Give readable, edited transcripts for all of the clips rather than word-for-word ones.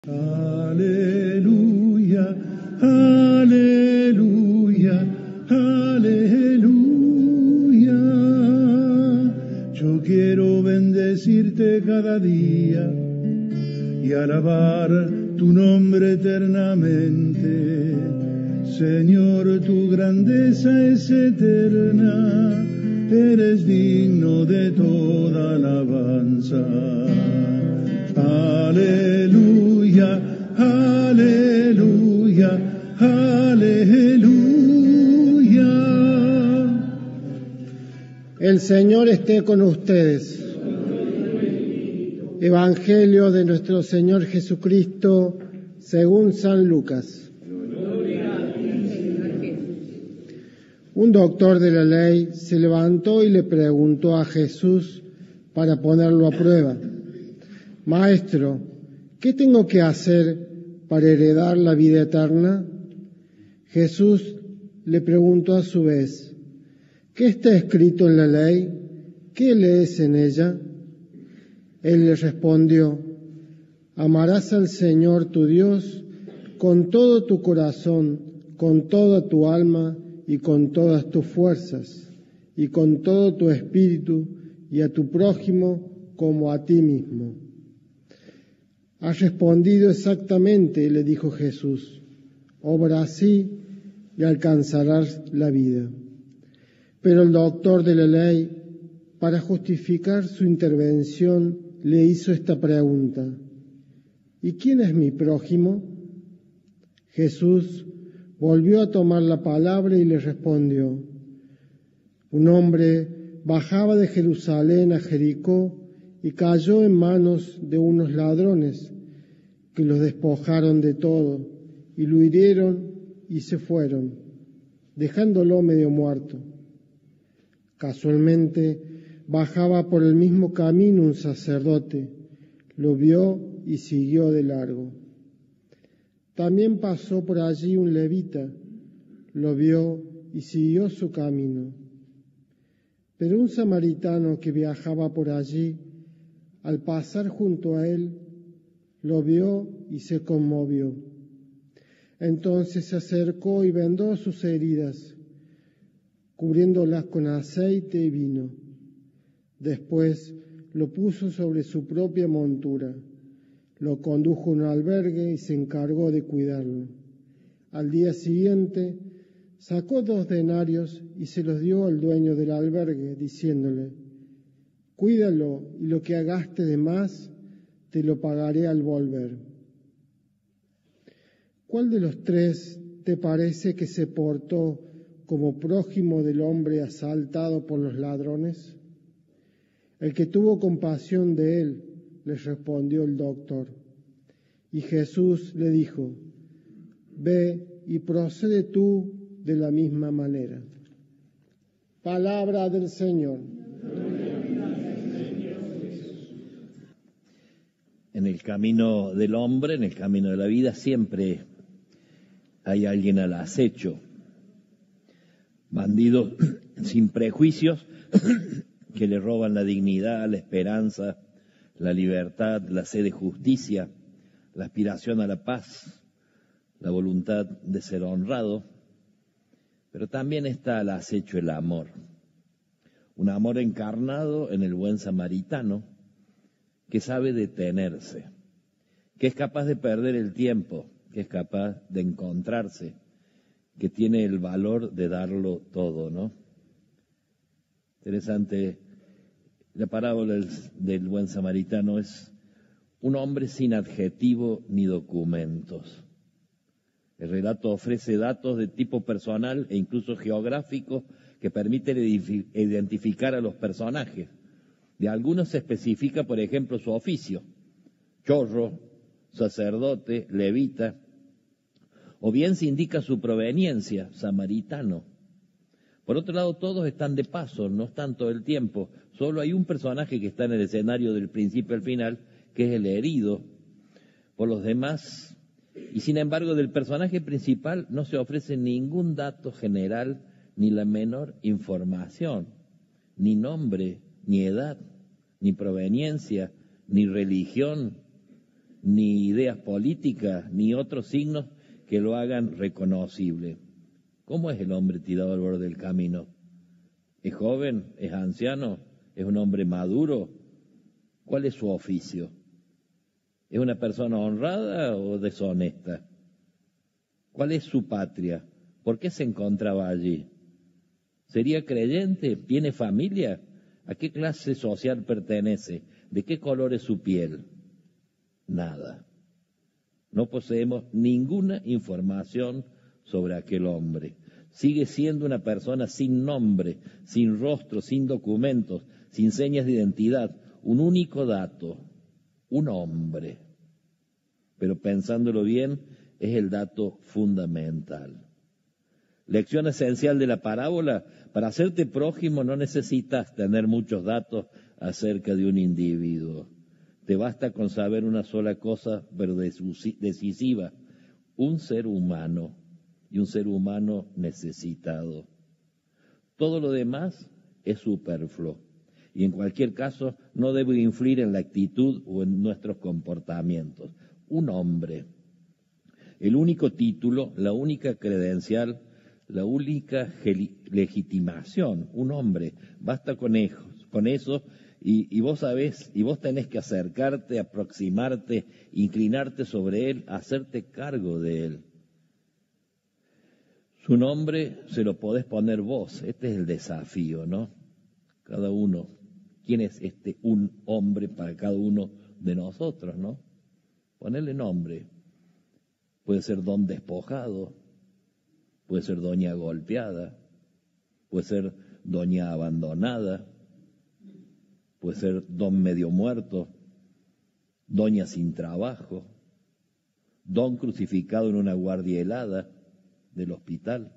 Aleluya, aleluya, aleluya. Yo quiero bendecirte cada día y alabar tu nombre eternamente. Señor, tu grandeza es eterna, eres digno de toda alabanza. Aleluya, aleluya, aleluya. El Señor esté con ustedes. Evangelio de nuestro Señor Jesucristo según San Lucas. Un doctor de la ley se levantó y le preguntó a Jesús para ponerlo a prueba: Maestro, ¿qué tengo que hacer para heredar la vida eterna? Jesús le preguntó a su vez: ¿qué está escrito en la ley? ¿Qué lees en ella? Él le respondió: amarás al Señor tu Dios con todo tu corazón, con toda tu alma y con todas tus fuerzas, y con todo tu espíritu, y a tu prójimo como a ti mismo. Has respondido exactamente, le dijo Jesús. Obra así y alcanzarás la vida. Pero el doctor de la ley, para justificar su intervención, le hizo esta pregunta: ¿y quién es mi prójimo? Jesús volvió a tomar la palabra y le respondió: un hombre bajaba de Jerusalén a Jericó y cayó en manos de unos ladrones que los despojaron de todo y lo hirieron y se fueron, dejándolo medio muerto. Casualmente bajaba por el mismo camino un sacerdote, lo vio y siguió de largo. También pasó por allí un levita, lo vio y siguió su camino. Pero un samaritano que viajaba por allí, al pasar junto a él, lo vio y se conmovió. Entonces se acercó y vendó sus heridas, cubriéndolas con aceite y vino. Después lo puso sobre su propia montura, lo condujo a un albergue y se encargó de cuidarlo. Al día siguiente sacó 2 denarios y se los dio al dueño del albergue, diciéndole: cuídalo y lo que gastes de más te lo pagaré al volver. ¿Cuál de los 3 te parece que se portó como prójimo del hombre asaltado por los ladrones? El que tuvo compasión de él, le respondió el doctor. Y Jesús le dijo: ve y procede tú de la misma manera. Palabra del Señor. En el camino del hombre, en el camino de la vida, siempre hay alguien al acecho. Bandidos sin prejuicios que le roban la dignidad, la esperanza, la libertad, la sed de justicia, la aspiración a la paz, la voluntad de ser honrado. Pero también está al acecho el amor. Un amor encarnado en el buen samaritano, que sabe detenerse, que es capaz de perder el tiempo, que es capaz de encontrarse, que tiene el valor de darlo todo, ¿no? Interesante, la parábola del buen samaritano es un hombre sin adjetivo ni documentos. El relato ofrece datos de tipo personal e incluso geográfico que permiten identificar a los personajes. De algunos se especifica, por ejemplo, su oficio: chorro, sacerdote, levita, o bien se indica su proveniencia: samaritano. Por otro lado, todos están de paso, no están todo el tiempo. Solo hay un personaje que está en el escenario del principio al final, que es el herido por los demás. Y sin embargo, del personaje principal no se ofrece ningún dato general, ni la menor información, ni nombre, ni edad, ni proveniencia, ni religión, ni ideas políticas, ni otros signos que lo hagan reconocible. ¿Cómo es el hombre tirado al borde del camino? ¿Es joven? ¿Es anciano? ¿Es un hombre maduro? ¿Cuál es su oficio? ¿Es una persona honrada o deshonesta? ¿Cuál es su patria? ¿Por qué se encontraba allí? ¿Sería creyente? ¿Tiene familia? ¿A qué clase social pertenece? ¿De qué color es su piel? Nada. No poseemos ninguna información sobre aquel hombre. Sigue siendo una persona sin nombre, sin rostro, sin documentos, sin señas de identidad. Un único dato, un hombre. Pero pensándolo bien, es el dato fundamental. Lección esencial de la parábola: para hacerte prójimo no necesitas tener muchos datos acerca de un individuo. Te basta con saber una sola cosa, pero decisiva: un ser humano, y un ser humano necesitado. Todo lo demás es superfluo, y en cualquier caso no debe influir en la actitud o en nuestros comportamientos. Un hombre, el único título, la única credencial, la única legitimación, un hombre, basta con eso, y vos sabés, y vos tenés que acercarte, aproximarte, inclinarte sobre él, hacerte cargo de él. Su nombre se lo podés poner vos, este es el desafío, ¿no? Cada uno, ¿quién es un hombre para cada uno de nosotros, no? Ponerle nombre. Puede ser don despojado, puede ser doña golpeada, puede ser doña abandonada, puede ser don medio muerto, doña sin trabajo, don crucificado en una guardia helada del hospital,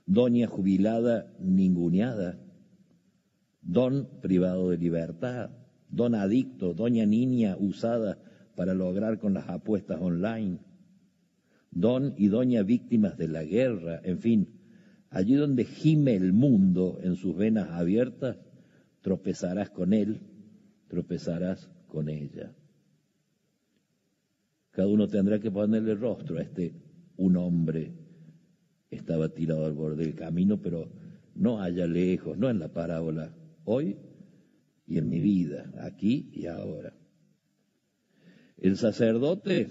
doña jubilada ninguneada, don privado de libertad, don adicto, doña niña usada para lograr con las apuestas online, don y doña víctimas de la guerra, en fin, allí donde gime el mundo en sus venas abiertas, tropezarás con él, tropezarás con ella. Cada uno tendrá que ponerle rostro a un hombre estaba tirado al borde del camino, pero no allá lejos, no en la parábola, hoy y en mi vida, aquí y ahora. El sacerdote,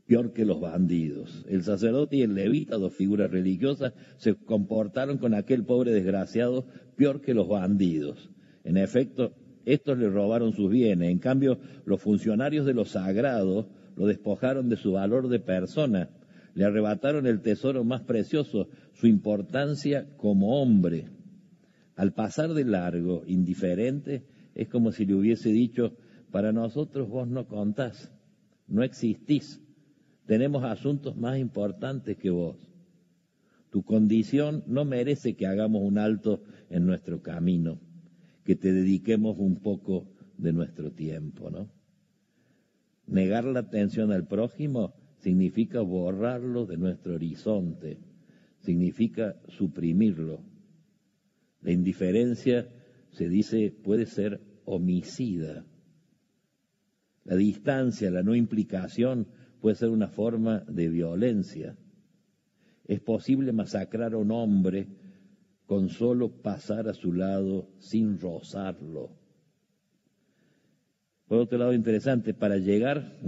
peor que los bandidos. El sacerdote y el levita, dos figuras religiosas, se comportaron con aquel pobre desgraciado peor que los bandidos. En efecto, estos le robaron sus bienes. En cambio, los funcionarios de lo sagrado lo despojaron de su valor de persona. Le arrebataron el tesoro más precioso, su importancia como hombre. Al pasar de largo, indiferente, es como si le hubiese dicho: para nosotros vos no contás, no existís. Tenemos asuntos más importantes que vos. Tu condición no merece que hagamos un alto en nuestro camino, que te dediquemos un poco de nuestro tiempo, ¿no? Negar la atención al prójimo significa borrarlo de nuestro horizonte, significa suprimirlo. La indiferencia, se dice, puede ser homicida. La distancia, la no implicación puede ser una forma de violencia. Es posible masacrar a un hombre con solo pasar a su lado sin rozarlo. Por otro lado, interesante, para llegar,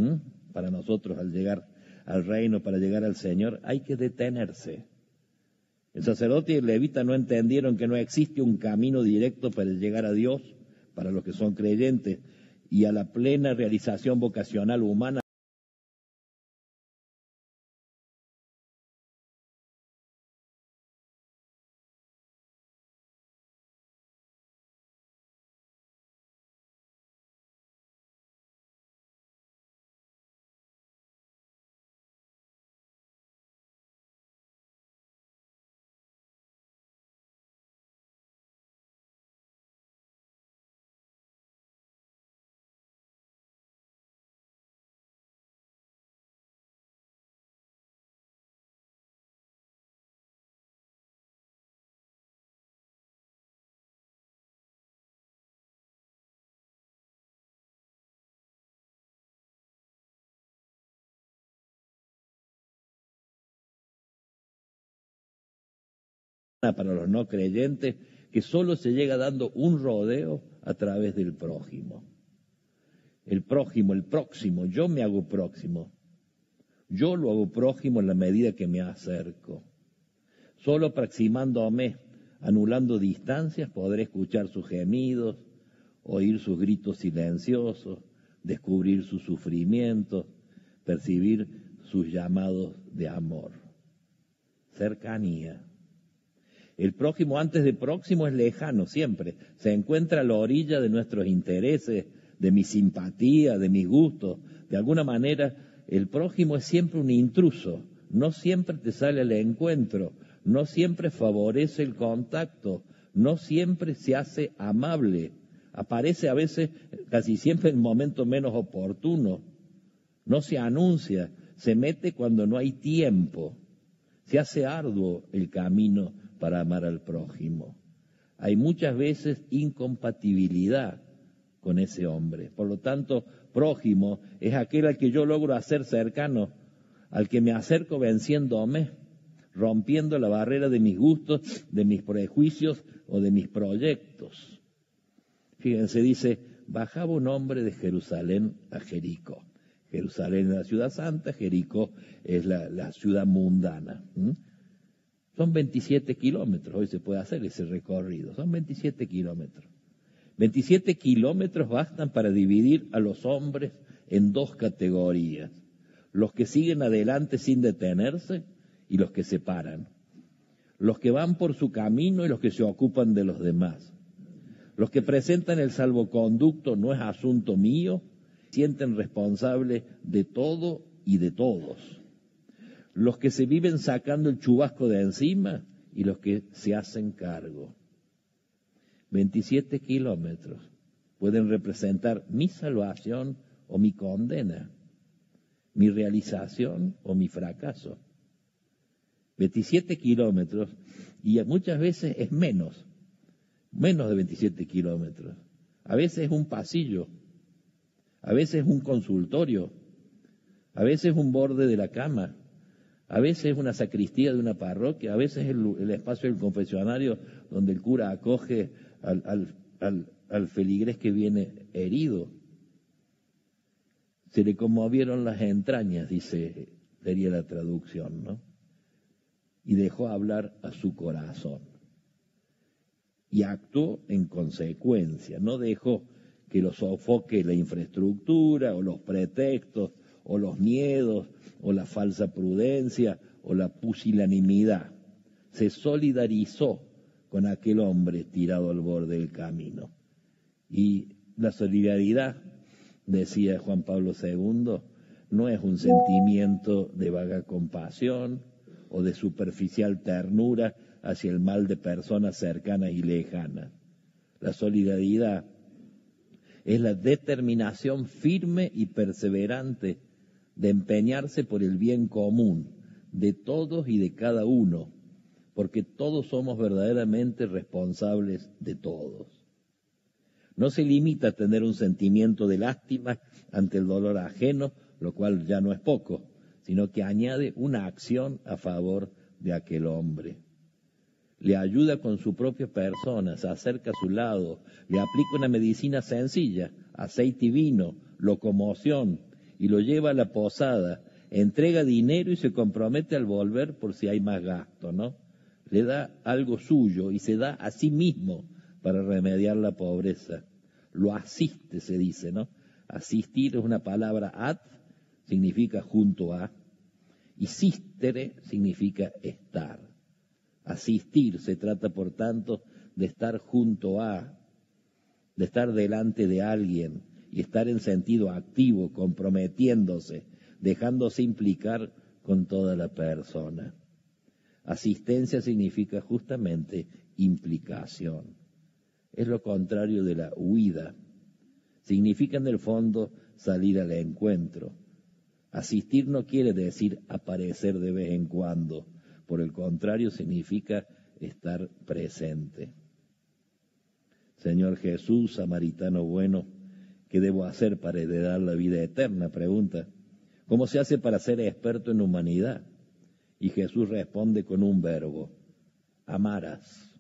para nosotros al llegar al reino, para llegar al Señor, hay que detenerse. El sacerdote y el levita no entendieron que no existe un camino directo para llegar a Dios, para los que son creyentes, y a la plena realización vocacional humana. para los no creyentes, que solo se llega dando un rodeo a través del prójimo. El prójimo, el próximo, yo me hago próximo. Yo lo hago prójimo en la medida que me acerco. Solo aproximándome, anulando distancias, podré escuchar sus gemidos, oír sus gritos silenciosos, descubrir sus sufrimientos, percibir sus llamados de amor. Cercanía. El prójimo antes de próximo es lejano siempre, se encuentra a la orilla de nuestros intereses, de mi simpatía, de mis gustos. De alguna manera, el prójimo es siempre un intruso, no siempre te sale al encuentro, no siempre favorece el contacto, no siempre se hace amable, aparece a veces, casi siempre en el momento menos oportuno, no se anuncia, se mete cuando no hay tiempo, se hace arduo el camino para amar al prójimo. Hay muchas veces incompatibilidad con ese hombre. Por lo tanto, prójimo es aquel al que yo logro hacer cercano, al que me acerco venciéndome, rompiendo la barrera de mis gustos, de mis prejuicios o de mis proyectos. Fíjense, dice, bajaba un hombre de Jerusalén a Jericó. Jerusalén es la ciudad santa, Jericó es la ciudad mundana. Son 27 kilómetros, hoy se puede hacer ese recorrido, son 27 kilómetros. 27 kilómetros bastan para dividir a los hombres en dos categorías, los que siguen adelante sin detenerse y los que se paran, los que van por su camino y los que se ocupan de los demás. Los que presentan el salvoconducto no es asunto mío, sienten responsable de todo y de todos. Los que se viven sacando el chubasco de encima y los que se hacen cargo. 27 kilómetros pueden representar mi salvación o mi condena, mi realización o mi fracaso. 27 kilómetros, y muchas veces es menos de 27 kilómetros. A veces es un pasillo, a veces es un consultorio, a veces es un borde de la cama, a veces es una sacristía de una parroquia, a veces es el espacio del confesionario donde el cura acoge al feligrés que viene herido. Se le conmovieron las entrañas, sería la traducción, ¿no? Y dejó hablar a su corazón. Y actuó en consecuencia, no dejó que lo sofoque la infraestructura o los pretextos o los miedos o la falsa prudencia o la pusilanimidad. Se solidarizó con aquel hombre tirado al borde del camino. Y la solidaridad, decía Juan Pablo II, no es un sentimiento de vaga compasión o de superficial ternura hacia el mal de personas cercanas y lejanas. La solidaridad es la determinación firme y perseverante de empeñarse por el bien común de todos y de cada uno, porque todos somos verdaderamente responsables de todos. No se limita a tener un sentimiento de lástima ante el dolor ajeno, lo cual ya no es poco, sino que añade una acción a favor de aquel hombre. Le ayuda con su propia persona, se acerca a su lado, le aplica una medicina sencilla, aceite y vino, locomoción, y lo lleva a la posada, entrega dinero y se compromete al volver por si hay más gasto, ¿no? Le da algo suyo y se da a sí mismo para remediar la pobreza. Lo asiste, se dice, ¿no? Asistir es una palabra, ad significa junto a, y sistere significa estar. Asistir se trata, por tanto, de estar junto a, de estar delante de alguien y estar en sentido activo, comprometiéndose, dejándose implicar con toda la persona. Asistencia significa justamente implicación. Es lo contrario de la huida. Significa en el fondo salir al encuentro. Asistir no quiere decir aparecer de vez en cuando. Por el contrario, significa estar presente. Señor Jesús, samaritano bueno, ¿qué debo hacer para heredar la vida eterna? Pregunta. ¿Cómo se hace para ser experto en humanidad? Y Jesús responde con un verbo, amarás.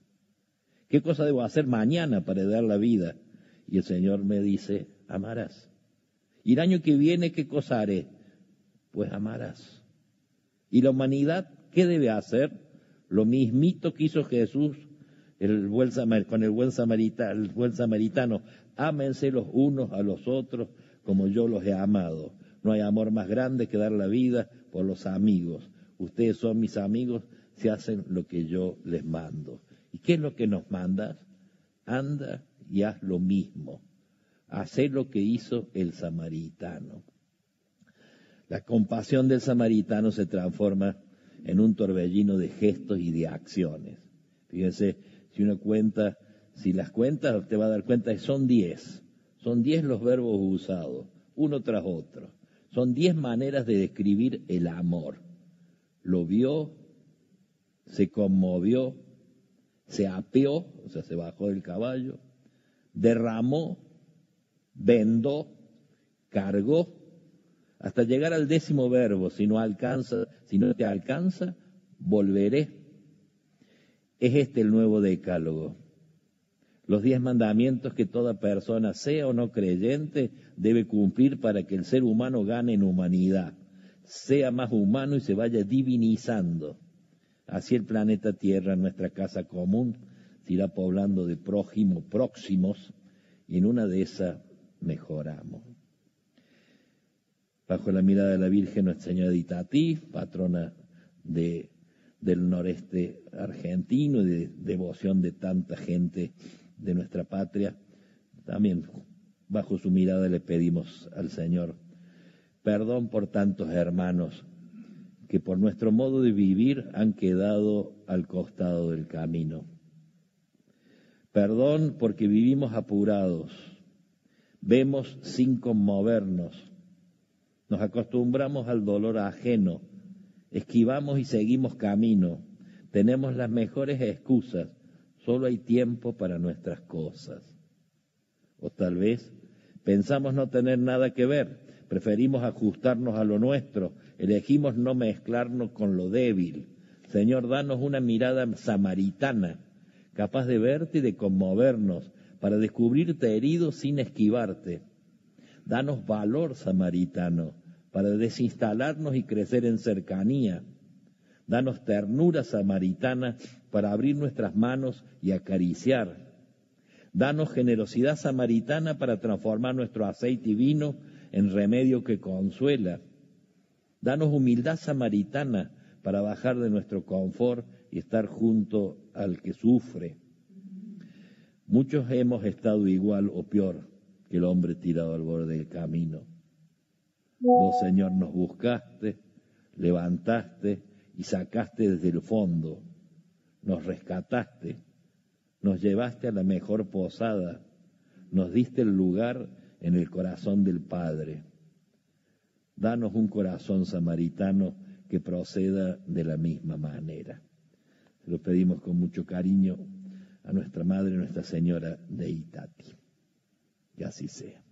¿Qué cosa debo hacer mañana para dar la vida? Y el Señor me dice, amarás. Y el año que viene, ¿qué cosa haré? Pues amarás. ¿Y la humanidad qué debe hacer? Lo mismito que hizo Jesús con el buen samaritano. Ámense los unos a los otros como yo los he amado. No hay amor más grande que dar la vida por los amigos. Ustedes son mis amigos si hacen lo que yo les mando. ¿Y qué es lo que nos mandas? Anda y haz lo mismo. Hacé lo que hizo el samaritano. La compasión del samaritano se transforma en un torbellino de gestos y de acciones. Fíjense, si las cuentas, te va a dar cuenta que son 10. Son 10 los verbos usados, uno tras otro. Son 10 maneras de describir el amor. Lo vio, se conmovió, se apeó, o sea, se bajó del caballo, derramó, vendó, cargó, hasta llegar al 10º verbo. Si no te alcanza, volveré. Es este el nuevo decálogo. Los 10 mandamientos que toda persona, sea o no creyente, debe cumplir para que el ser humano gane en humanidad, sea más humano y se vaya divinizando. Así el planeta Tierra, nuestra casa común, se irá poblando de próximos, y en una de esas mejoramos. Bajo la mirada de la Virgen Nuestra Señora de Itatí, patrona del noreste argentino y de devoción de tanta gente de nuestra patria, también bajo su mirada le pedimos al Señor perdón por tantos hermanos que por nuestro modo de vivir han quedado al costado del camino. Perdón porque vivimos apurados, vemos sin conmovernos, nos acostumbramos al dolor ajeno, esquivamos y seguimos camino, tenemos las mejores excusas, solo hay tiempo para nuestras cosas. O tal vez pensamos no tener nada que ver, preferimos ajustarnos a lo nuestro, elegimos no mezclarnos con lo débil. Señor, danos una mirada samaritana, capaz de verte y de conmovernos, para descubrirte herido sin esquivarte. Danos valor samaritano, para desinstalarnos y crecer en cercanía. Danos ternura samaritana, para abrir nuestras manos y acariciar. Danos generosidad samaritana, para transformar nuestro aceite y vino en remedio que consuela. Danos humildad samaritana, para bajar de nuestro confort y estar junto al que sufre. Muchos hemos estado igual o peor que el hombre tirado al borde del camino. Vos, Señor, nos buscaste, levantaste y sacaste desde el fondo, nos rescataste, nos llevaste a la mejor posada, nos diste el lugar en el corazón del Padre. Danos un corazón samaritano que proceda de la misma manera. Se lo pedimos con mucho cariño a nuestra Madre, Nuestra Señora de Itatí. Que así sea.